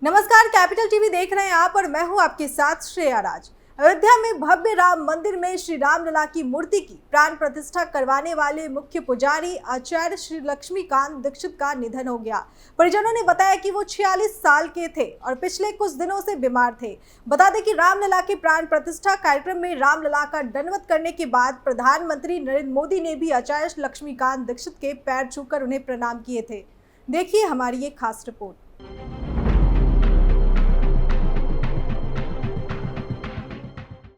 नमस्कार, capital TV देख रहे हैं आप और मैं हूं आपके साथ श्रेया राज। अयोध्या में भव्य राम मंदिर में श्री राम लला की मूर्ति की प्राण प्रतिष्ठा करवाने वाले मुख्य पुजारी आचार्य श्री लक्ष्मीकांत दीक्षित का निधन हो गया। परिजनों ने बताया कि वो 46 साल के थे और पिछले कुछ दिनों से बीमार थे। बता दें कि रामलला के प्राण प्रतिष्ठा कार्यक्रम में रामलला का दंडवत करने के बाद प्रधानमंत्री नरेंद्र मोदी ने भी आचार्य लक्ष्मीकांत दीक्षित के पैर छूकर उन्हें प्रणाम किए थे। देखिए हमारी ये खास रिपोर्ट।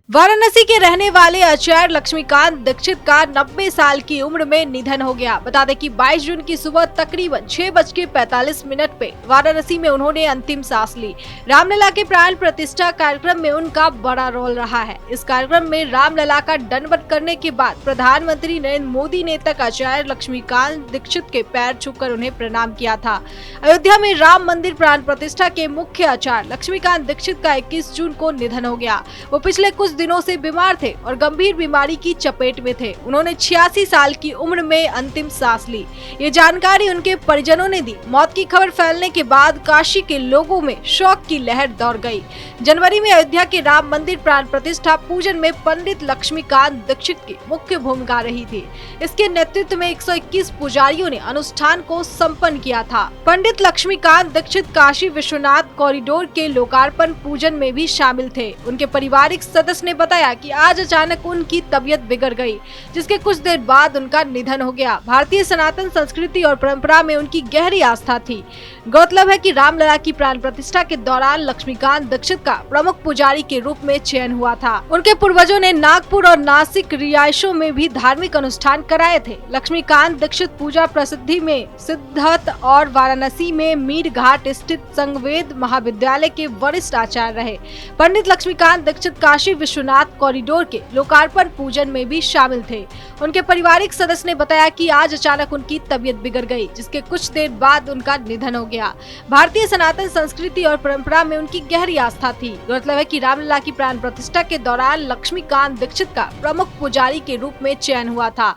वाराणसी के रहने वाले आचार्य लक्ष्मीकांत दीक्षित का 90 साल की उम्र में निधन हो गया। बता दें कि 22 जून की सुबह तकरीबन 6:45 पे वाराणसी में उन्होंने अंतिम सांस ली। रामलला के प्राण प्रतिष्ठा कार्यक्रम में उनका बड़ा रोल रहा है। इस कार्यक्रम में रामलला का दंडवत करने के बाद प्रधानमंत्री नरेंद्र मोदी ने तक आचार्य लक्ष्मीकांत दीक्षित के पैर छूकर उन्हें प्रणाम किया था। अयोध्या में राम मंदिर प्राण प्रतिष्ठा के मुख्य आचार्य लक्ष्मीकांत दीक्षित का 21 जून को निधन हो गया। वो पिछले कुछ दिनों से बीमार थे और गंभीर बीमारी की चपेट में थे। उन्होंने 86 साल की उम्र में अंतिम सांस ली। ये जानकारी उनके परिजनों ने दी। मौत की खबर फैलने के बाद काशी के लोगों में शोक की लहर दौड़ गई। जनवरी में अयोध्या के राम मंदिर प्राण प्रतिष्ठा पूजन में पंडित लक्ष्मीकांत दीक्षित की मुख्य भूमिका रही थी। इसके नेतृत्व में 121 पुजारियों ने अनुष्ठान को संपन्न किया था। पंडित लक्ष्मीकांत दीक्षित काशी विश्वनाथ कॉरिडोर के लोकार्पण पूजन में भी शामिल थे। उनके पारिवारिक सदस्य ने बताया कि आज अचानक उनकी तबीयत बिगड़ गई, जिसके कुछ देर बाद उनका निधन हो गया। भारतीय सनातन संस्कृति और परंपरा में उनकी गहरी आस्था थी। गौरतलब है कि रामलला की प्राण प्रतिष्ठा के दौरान लक्ष्मीकांत दीक्षित का प्रमुख पुजारी के रूप में चयन हुआ था। उनके पूर्वजों ने नागपुर और नासिक रिहायशों में भी धार्मिक अनुष्ठान कराए थे। लक्ष्मीकांत दीक्षित पूजा प्रसिद्धि में सिद्धत और वाराणसी में मीर घाट स्थित संगवेद महाविद्यालय के वरिष्ठ आचार्य रहे। पंडित लक्ष्मीकांत दीक्षित काशी विश्वनाथ कॉरिडोर के लोकार्पण पूजन में भी शामिल थे। उनके पारिवारिक सदस्य ने बताया कि आज अचानक उनकी तबीयत बिगड़ गई, जिसके कुछ देर बाद उनका निधन हो गया। भारतीय सनातन संस्कृति और परंपरा में उनकी गहरी आस्था थी। गौरतलब है कि रामलला की प्राण प्रतिष्ठा के दौरान लक्ष्मीकांत दीक्षित का प्रमुख पुजारी के रूप में चयन हुआ था।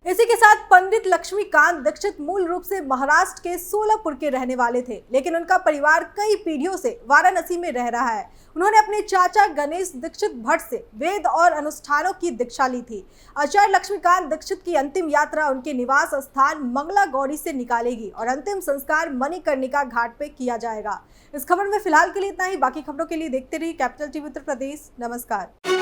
इसी के साथ पंडित लक्ष्मीकांत दीक्षित मूल रूप से महाराष्ट्र के सोलापुर के रहने वाले थे, लेकिन उनका परिवार कई पीढ़ियों से वाराणसी में रह रहा है। उन्होंने अपने चाचा गणेश दीक्षित भट्ट से वेद और अनुष्ठानों की दीक्षा ली थी। आचार्य लक्ष्मीकांत दीक्षित की अंतिम यात्रा उनके निवास स्थान मंगला गौरी से निकालेगी और अंतिम संस्कार मणिकर्णिका घाट पे किया जाएगा। इस खबर में फिलहाल के लिए इतना ही। बाकी खबरों के लिए देखते रहिए कैपिटल टीवी उत्तर प्रदेश। नमस्कार।